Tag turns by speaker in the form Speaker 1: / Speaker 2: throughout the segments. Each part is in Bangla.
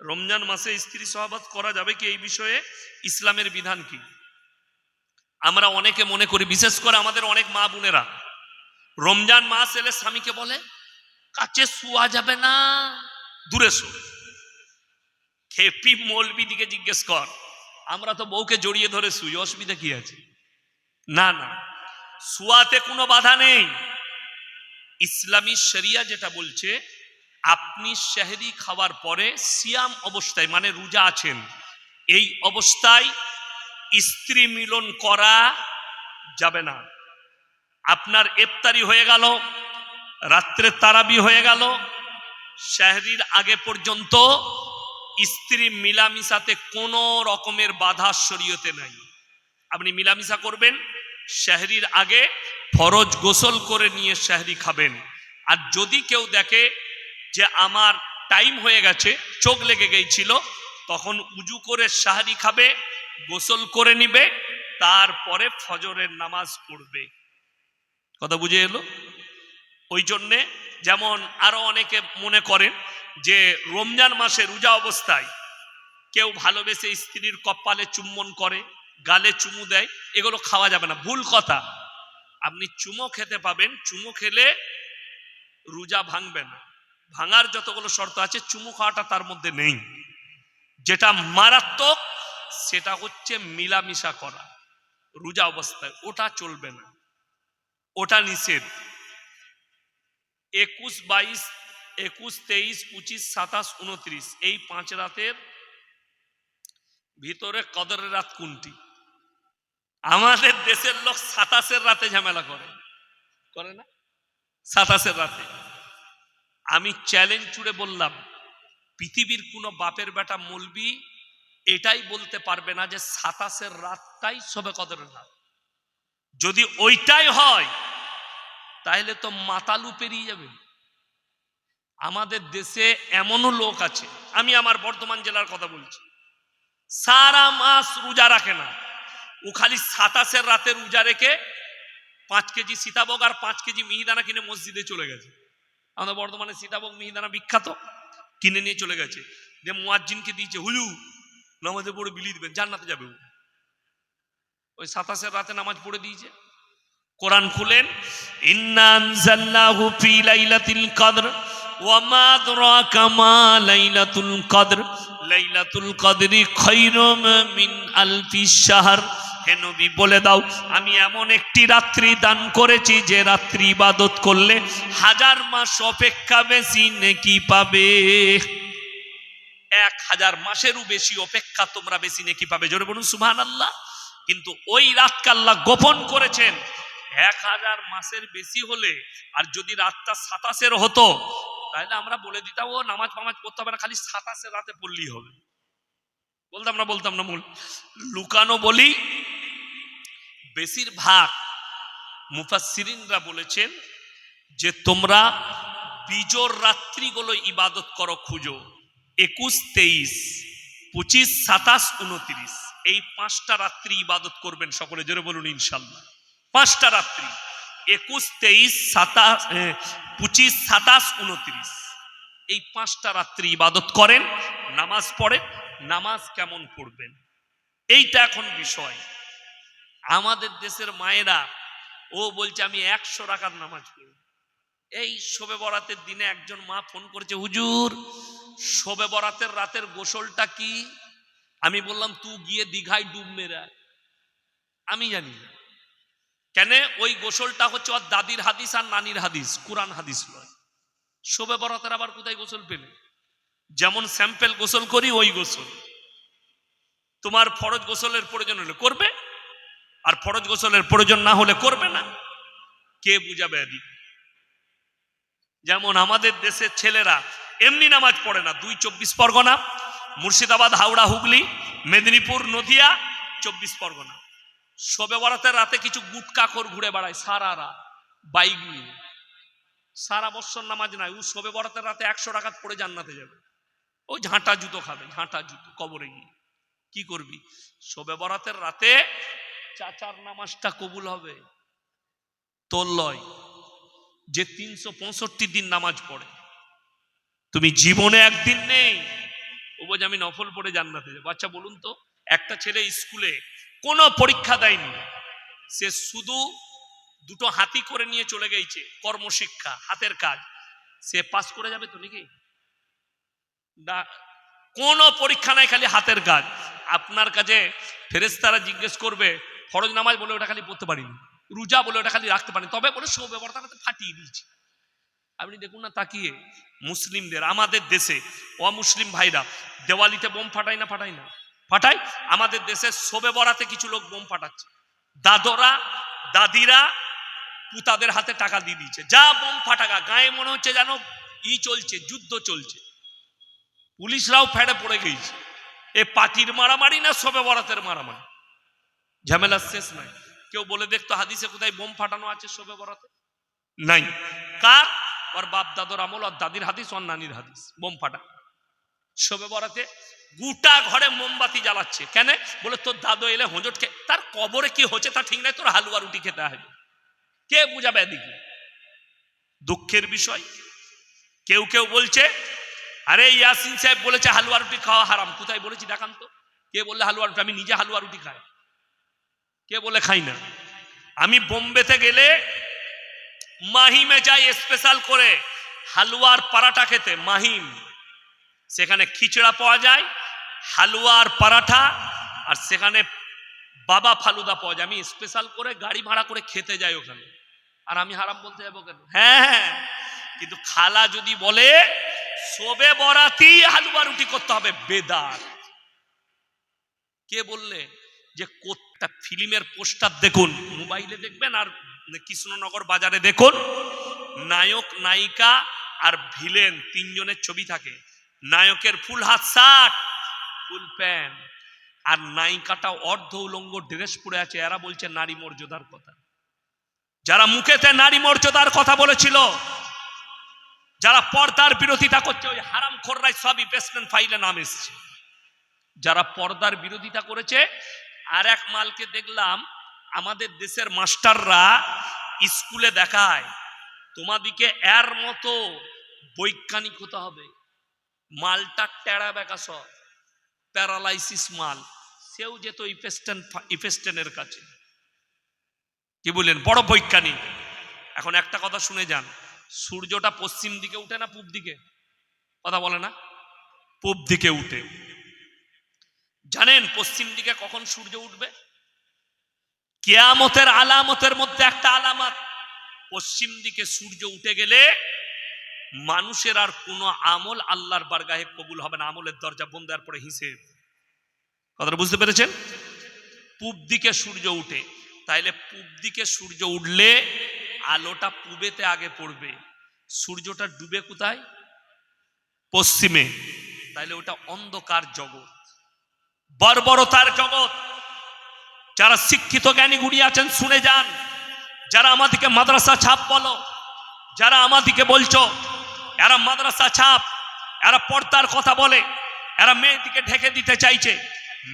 Speaker 1: রমজান মাসে স্ত্রী সহবাস করা যাবে কি, এই বিষয়ে ইসলামের বিধান কি? আমরা অনেকে মনে করি, বিশেষ করে আমাদের অনেক মা বোনেরা রমজান মাস এলে স্বামীকে বলে কাছে শোয়া যাবে না, দূরে শো। খেপি মৌলবি দিকে জিজ্ঞেস কর, আমরা তো বউকে জড়িয়ে ধরে শুই, অসুবিধা কি আছে? না না, শোয়াতে কোনো বাধা নেই। ইসলামী শরিয়া যেটা বলছে, আপনি সেহরি খাওয়ার পরে সিয়াম অবস্থায়, মানে রোজা আছেন, এই অবস্থায় স্ত্রী মিলন করা যাবে না। আপনার ইফতারি হয়ে গেল, রাত্রে তারাবি হয়ে গেল, সেহরির আগে পর্যন্ত স্ত্রী মিলামিশাতে কোনো রকমের বাধা শরীয়তে নাই। আপনি মিলামিশা করবেন, সেহরির আগে ফরজ গোসল করে নিয়ে সেহরি খাবেন। আর যদি কেউ দেখে যে আমার টাইম হয়ে গেছে, চোখ লেগে গিয়েছিল, তখন উজু করে সেহরি খাবে, গোসল করে নিবে, তারপরে ফজরের নামাজ পড়বে। কথা বুঝে এলো? ওই জন্যে যেমন আরো অনেকে মনে করেন যে রমজান মাসে রোজা অবস্থায় কেউ ভালোবেসে স্ত্রীর কপালে চুম্বন করে, গালে চুমু দেয়, এগুলো খাওয়া যাবে না, ভুল কথা। আপনি চুমো খেতে পাবেন, চুমো খেলে রোজা ভাঙবে না। ভাঙার যতগুলো শর্ত আছে, চুমু খাওয়াটা তার মধ্যে নেই। যেটা মারাত্মক সেটা হচ্ছে মিলামিশা করা রোজা অবস্থায়, ওটা চলবে না, ওটা নিষেধ। 21, 22, 21, 23, 25, 27, 29 এই 5 রাতের ভিতরে কদরের রাত কোনটি? আমাদের দেশের লোক 27-এর রাতে ঝামেলা করে না? 27-এর রাতে আমি চ্যালেঞ্জ ছুড়ে বললাম, পৃথিবীর কোন বাপের বেটা মৌলবি এটাই বলতে পারবে না যে 27-এর রাতটাই সবে কদরের রাত। যদি ওইটাই হয় তাহলে তো মাতালু পেরিয়ে যাবে। আমাদের দেশে এমনও লোক আছে, আমি আমার বর্ধমান জেলার কথা বলছি, সারা মাস রোজা রাখে না, ও খালি 27-এর রাতে রোজা রেখে 5 কেজি সীতাভোগ আর 5 কেজি মিহিদানা কিনে মসজিদে চলে গেছে। আমাদের বর্ধমানে সীতাভোগ মিহিদানা বিখ্যাত, কিনে নিয়ে চলে গেছে, যে মুয়াজ্জিনকে দিয়েছে, হুজুর নামাজে পড়ে বিলিয়ে দিবেন, জান্নাতে যাবে। ওই 27-এর রাতে নামাজ পড়ে দিয়েছে। কোরআন খুলেন, ইন্না আনজালনাহু ফি লাইলাতুল কদর ওয়া মা আদরাকা মা লাইলাতুল কদর লাইলাতুল কদরি খায়রুম মিন আলফি শাহর। হে নবী বলে দাও, আমি এমন একটি রাত্রি দান করেছি যে রাত্রি ইবাদত করলে 1000 মাস অপেক্ষা বেশি নেকি পাবে। 1000 মাসেরও বেশি অপেক্ষা তোমরা বেশি নেকি পাবে। জোরে বলুন সুবহানাল্লাহ। কিন্তু ওই রাতকে আল্লাহ গোপন করেছেন। 1000 মাসের বেশি হলে, আর যদি রাতটা 27-এর হতো তাহলে আমরা বলে দিতাম ও নামাজ ফামাজ পড়তে হবে না, খালি 27-এর রাতে পড়লেই হবে। বলতাম না লুকানো বলি। বেশিরভাগ মুফাসসিরিনরা বলেছেন যে তোমরা বিজোর রাত্রিগুলো ইবাদত করো, খুঁজো। 21, 23, 25, 27, 29 এই 5টা রাত্রি ইবাদত করবেন সকলে। জোরে বলুন ইনশাআল্লাহ। 5টা রাত্রি 21, 23, 25, 27, 29 এই 5টা রাত্রি ইবাদত করেন, নামাজ পড়েন। নামাজ কেমন পড়বেন এইটা এখন বিষয়। আমাদের দেশের মায়েরা ও বলছে আমি 100 রাকাত নামাজ পড়ব। এই শবে বরাতের দিনে একজন মা ফোন করেছে, হুজুর শবে বরাতের রাতের গোসলটা কি? আমি বললাম তুই গিয়ে দীঘায় ডুব মেরে, আমি জানি না। কেন? ওই গোসলটা হচ্ছে ওর দাদির হাদিস আর নানির হাদিস, কুরআন হাদিস নয়। শবে বরাতের আবার কোথায় গোসল পেলে? যেমন স্যাম্পল গোসল করি ওই গোসল। তোমার ফরজ গোসলের প্রয়োজন হলে করবে, আর ফরজ গোসলের প্রয়োজন না হলে করবে না। কে বুঝাবে আদি? যেমন আমাদের দেশের ছেলেরা এমনি নামাজ পড়ে না। 2 24 পরগনা, মুর্শিদাবাদ, হাওড়া, হুগলি, মেদিনীপুর, নদিয়া, 24 পরগনা শবে বরাতের রাতে কিছু গুটকাখোর ঘুরে বেড়ায় সারা রাত বাইক নিয়ে। সারা বছর নামাজ নাই, ও শবে বরাতের রাতে 100 রাকাত পড়ে জান্নাতে যাবে। ও ঝাঁটা জুতো খাবে, ঝাঁটা জুতো কবরে গিয়ে। কি করবি? শবে বরাতের রাতে চাচার নামাজটা কবুল হবে তোর লয়, যে 365 দিন নামাজ পড়ে। তুমি জীবনে একদিন নেই, ও বলছে আমি নফল পড়ে জান্নাতে যাবো। আচ্ছা বলুন তো, একটা ছেলে স্কুলে কোনো পরীক্ষা দেয়নি, সে শুধু দুটো হাতি করে নিয়ে চলে গেছে কর্মশিক্ষা, হাতের কাজ, সে পাস করে যাবে তো নাকি? না, কোনো পরীক্ষা নাই, খালি হাতের কাজ। আপনার কাছে ফেরেশতারা জিজ্ঞেস করবে ফরজ নামাজ, বলে ওটা খালি পড়তে পারিনি, রোজা বলে ওটা খালি রাখতে পারিনি, তবে বলে সব ব্যাপারটা ফাটিয়ে দিয়েছি। আপনি দেখুন না তাকিয়ে, মুসলিমদের, আমাদের দেশে অমুসলিম ভাইরা দেওয়ালিতে বোম ফাটায় না ফাটায় না? ফাটায়। আমাদের দেশে শবে বরাতে কিছু লোক বোম ফাটাচ্ছে, দাদরা দাদিরা পুতাদের হাতে টাকা দিয়ে দিয়েছে, যা বোম ফাটাকা, গায়ে মনে হচ্ছে যেন চলছে, যুদ্ধ চলছে, পুলিশরাও ফেড়ে পড়ে গেছে। এ পার্টির মারামারি না শবে বরাতের মারামারি? ঝামেলার শেষ নাই। কেউ বলে দেখতো হাদিসে কোথায় বোম ফাটানো আছে শবে বরাতে? নাই। কার? ওর বাপ দাদর আমল, আর দাদির হাদিস, ওর নানির হাদিস, বোম ফাটা। শবে বরাতে গোটা ঘরে মোমবাতি জ্বালাচ্ছে, কেন? বলে তোর দাদু এলে হোঁজট খেয়ে, তার কবরে কি হচ্ছে তা ঠিক নাই, তোর হালুয়া রুটি খেতে হবে। কে বুঝাবে এদিকে? দুঃখের বিষয়, কেউ কেউ বলছে আরে ইয়াসিন সাহেব বলেছে হালুয়া রুটি খাওয়া হারাম। কোথায় বলেছি দেখান তো, কে বললে হালুয়া রুটি? আমি নিজে হালুয়া রুটি খাই, কে বলে খাই না? আমি বোম্বেতে গেলে মাহিমে যাই স্পেশাল করে হালুয়ার পরাঠা খেতে, মাহিম, সেখানে খিচড়া পাওয়া যায়, হালুয়ার পরাঠা, আর সেখানে বাবা ফালুদা পাওয়া যায়। আমি স্পেশাল করে গাড়ি ভাড়া করে খেতে যাই ওখানে, আর আমি হারাম বলতে যাবো কেন? হ্যাঁ, কিন্তু খালা যদি বলে শবে বরাতেই হালুয়া রুটি করতে হবে, বেদাত। কে বললে? যে কোনটা ফিল্মের পোস্টার দেখুন, মোবাইলে দেখবেন আর কৃষ্ণনগর বাজারে দেখুন, নায়ক নায়িকা আর ভিলেন তিনজনের ছবি থাকে। নায়কের ফুল হাত শার্ট, ফুল প্যান্ট, আর নায়িকাটা অর্ধ উলঙ্গ ড্রেস পরে আছে। এরা বলছে নারী মর্যাদার কথা। যারা মুখেতে নারী মর্যাদার কথা বলেছিল, যারা পর্দার বিরোধিতা করছে, ওই হারাম খোররাই সবই পেসমেন্ট ফাইলে নাম এসছে। যারা পর্দার বিরোধিতা করেছে, আর এক মালকে দেখলাম আমাদের দেশের মাস্টাররা স্কুলে দেখায়, তোমাদিকে এর মতো বৈজ্ঞানিক হতে হবে, মালটা টেরা বেকা সব প্যারালাইসিস মাল, সেও যেত ইফেস্টেনের কাছে। কি বললেন? বড় বৈজ্ঞানিক। এখন একটা কথা শুনে যান, সূর্যটা পশ্চিম দিকে উঠে না পূব দিকে? কথা বলে না? পূব দিকে উঠে। জানেন পশ্চিম দিকে কখন সূর্য উঠবে? কিয়ামতের আলামতের মধ্যে একটা আলামত, পশ্চিম দিকে সূর্য উঠে গেলে মানুষের আর কোনো আমল আল্লাহর বারগাহে কবুল হবে না, আমলের দরজা বন্ধ, দেওয়ার পরে হিসেব। কথাটা বুঝতে পেরেছেন? পূব দিকে সূর্য উঠে, তাইলে পূব দিকে সূর্য উঠলে আলোটা পূবেতে আগে পড়বে, সূর্যটা ডুবে কোথায়? পশ্চিমে। তাইলে ওটা অন্ধকার জগৎ, বর্বরতার জগৎ। যারা শিক্ষিত জ্ঞানী গুণী আছেন শুনে যান, যারা আমাদেরকে মাদ্রাসা ছাপ বলো, যারা আমাদেরকে বলছো এরা মাদ্রাসা ছাপ, এরা পর্দার কথা বলে, এরা মেয়েদিকে ঢেকে দিতে চাইছে,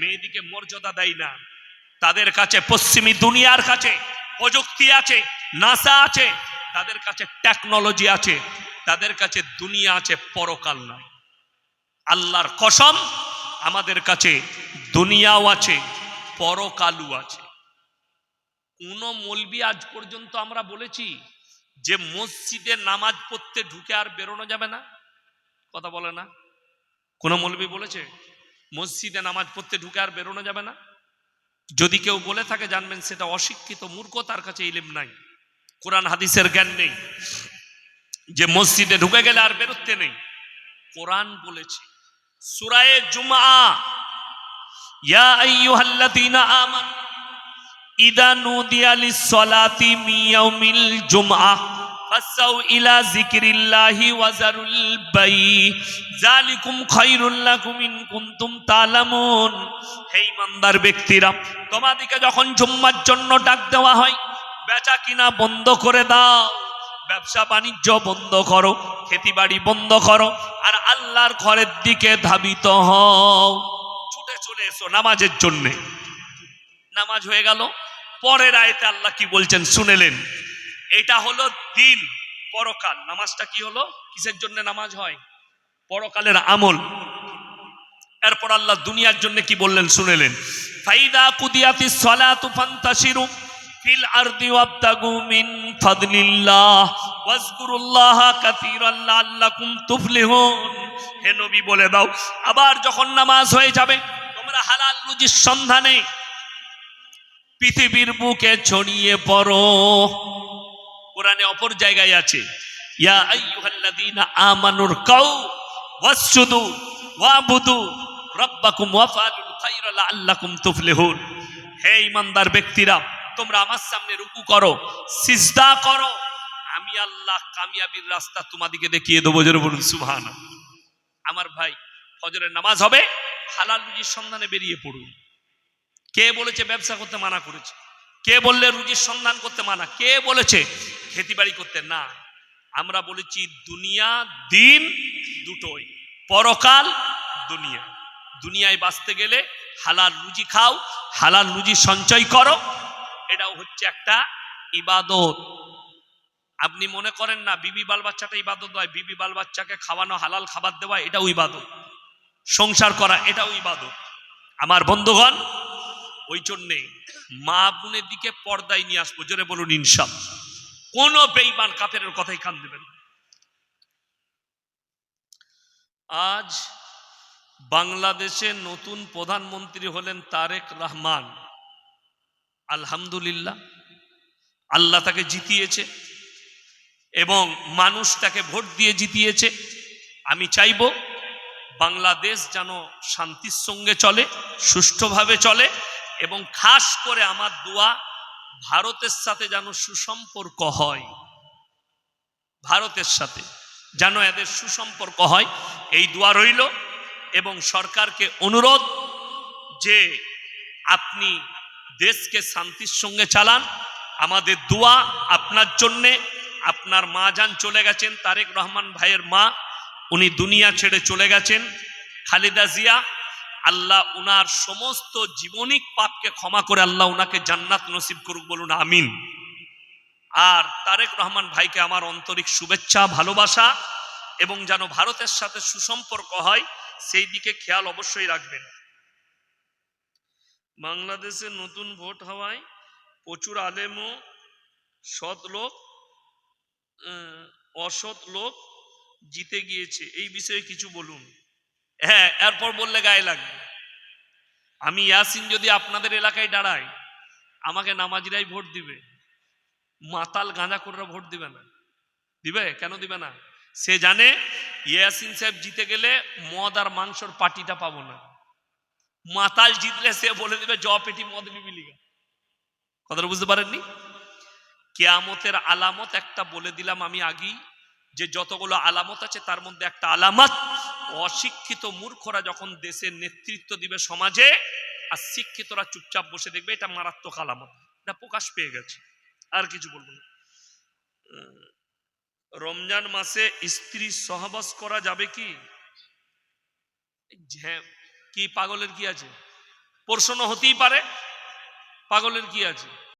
Speaker 1: মেয়েদিকে মর্যাদা দেয় না, তাদের কাছে পশ্চিমী দুনিয়ার কাছে প্রযুক্তি আছে, নাসা আছে, তাদের কাছে টেকনোলজি আছে, তাদের কাছে দুনিয়া আছে, পরকাল নাই। আল্লাহর কসম, আমাদের কাছে দুনিয়াও আছে, পরকালও আছে। কোন মৌলবি আজ পর্যন্ত আমরা বলেছি যে মসজিদে নামাজ পড়তে ঢুকে আর বেরোনো যাবে না? কথা বলে না? কোন মৌলবি বলেছে মসজিদে নামাজ পড়তে ঢুকে আর বেরোনো যাবে না? যদি কেউ বলে থাকে জানবেন সেটা অশিক্ষিত মূর্খ, তার কাছে ইলম নাই, কোরআন হাদিসের জ্ঞান নেই, যে মসজিদে ঢুকে গেলে আর বেরোতে নেই। কোরআন বলেছে সূরা জুমআ, ইয়া আইয়ুহাল্লাযীনা আমানু ইযা নুদিয়া লিস-সালাতি মিন ইয়াউমিল জুমআহ ফাসাউ ইলা যিকরিল্লাহি ওয়া যারুল বাই যালিকুম খায়রুল লাকুম ইন কুনতুম তা'লামুন। হে ঈমানদার ব্যক্তিরা, তোমাদেরকে যখন জুম্মার জন্য ডাক দেওয়া হয়, বেচা কিনা বন্ধ করে দাও, ব্যবসা বাণিজ্য বন্ধ করো, খেতিবাড়ি বন্ধ করো, আর আল্লাহর ঘরের দিকে ধাবিত হও, ছুটে চলে এসো নামাজের জন্যে। নামাজ হয়ে গেল, পরের আয়াতে আল্লাহ কি বলছেন শুনেলেন? এটা হলো দিন, পরকাল। নামাজটা কি হলো? কিসের জন্য নামাজ হয়? পরকালের আমল। তারপর আল্লাহ দুনিয়ার জন্য কি বললেন শুনেলেন, ফাইদা কুদিয়াতিস সালাতু ফান্তাশিরু ফিল আরদি ওয়াবতাগু মিন ফাদলিল্লাহ ওয়াজকুরুল্লাহা কাসীরান লাআল্লাকুম তুফলিহুন। হে নবী বলে দাও, আবার যখন নামাজ হয়ে যাবে তোমরা হালাল রুজির সন্ধানে পৃথিবীর বুকে ছড়িয়ে পড়ো। কোরআনে অপর জায়গায় আছে, ইয়া আইয়ুহাল্লাযীনা আমানুর কাউ ওয়াসজুদু ওয়াবুদু রাব্বাকুম ওয়াফআলুল খায়রা লাআল্লাকুম তুফলিহুন। হে ঈমানদার ব্যক্তিরা, তোমরা আমার সামনে রুকু করো, সিজদা করো, আমি আল্লাহ কামিয়াবির রাস্তা তোমাদেরকে দেখিয়ে দেবো। জোরে বলুন সুবহানাল্লাহ। আমার ভাই, ফজরের নামাজ হবে, হালাল রুজির সন্ধানে বেরিয়ে পড়ুন। কে বলেছে ব্যবসা করতে মানা করেছে? কে বললে রুজির সন্ধান করতে মানা? কে বলেছে খেতিবাড়ি করতে না? আমরা বলেছি দুনিয়া দিন দুটোই, পরকাল দুনিয়া। দুনিয়ায় বাঁচতে গেলে হালাল রুজি খাও, হালাল রুজি সঞ্চয় করো, এটাও হচ্ছে একটা ইবাদত। আপনি মনে করেন না বিবি বাল বাচ্চাটা ইবাদত নয়? বিবি বাল বাচ্চাকে খাওয়ানো, হালাল খাবার দেওয়া, এটাও ইবাদত। সংসার করা, এটাও ইবাদত। আমার বন্ধুগণ, ওই জন্যে মা বোনের দিকে পর্দায় নিয়ে আসবো। জোরে বলুন ইনশাআল্লাহ। কোন বেঈমান কাফেরের কথাই কান দেবেন। আজ বাংলাদেশে নতুন প্রধানমন্ত্রী হলেন তারেক রহমান। আলহামদুলিল্লাহ, আল্লাহ তাকে জিতিয়েছে এবং মানুষ তাকে ভোট দিয়ে জিতিয়েছে। আমি চাইব বাংলাদেশ যেন শান্তির সঙ্গে চলে, সুষ্ঠুভাবে চলে, এবং খাস করে আমার দোয়া ভারতের সাথে যেন সুসম্পর্ক হয়। ভারতের সাথে যেন এদের সুসম্পর্ক হয়, এই দোয়া রইল। এবং সরকারকে অনুরোধ যে আপনি দেশকে শান্তির সঙ্গে চালান। আমাদের দোয়া আপনার জন্যে। আপনার মা যান চলে গেছেন, তারেক রহমান ভাইয়ের মা, উনি দুনিয়া ছেড়ে চলে গেছেন, খালেদা জিয়া। আল্লাহ উনার সমস্ত জীবনিক পাপকে ক্ষমা করে আল্লাহ উনাকে জান্নাত নসিব করুক, বলুন আমিন। আর তারেক রহমান ভাইকে আমার আন্তরিক শুভেচ্ছা, ভালোবাসা, এবং যেন ভারতের সাথে সুসম্পর্ক হয় সেই দিকে খেয়াল অবশ্যই রাখবেন। বাংলাদেশে নতুন ভোট হওয়ায় প্রচুর আলেম ও সৎ লোক, অসৎ লোক জিতে গিয়েছে, এই বিষয়ে কিছু বলুন। হ্যাঁ, এরপর বললে গায়ে লাগবে। আমি ইয়াসিন যদি আপনাদের এলাকায় দাঁড়াই, আমাকে নামাজিরাই ভোট দিবে, মাতাল গাঁজাখোররা ভোট দিবে না। দিবে কেন দিবে না? সে জানে ইয়াসিন সাহেব জিতে গেলে মদ আর মাংসর পার্টিটা পাবো না। মাতাল জিতলে সে বলে দিবে জ পেটি মদ নিবি লিগা। কথাটা বুঝতে পারেননি? কিয়ামতের আলামত একটা বলে দিলাম আমি আগেই, যে যতগুলো আলামত আছে তার মধ্যে একটা আলামত, অশিক্ষিত মূর্খরা যখন দেশের নেতৃত্ব দিবে সমাজে, আর শিক্ষিতরা চুপচাপ বসে দেখবে, এটা মারাত্মক আলামত। এটা প্রকাশ পেয়ে গেছে, আর কিছু বলবো না। রমজান মাসে স্ত্রী সহবাস করা যাবে কি? কি পাগলের কি আছে? প্রশ্ন হতেই পারে, পাগলের কি আছে?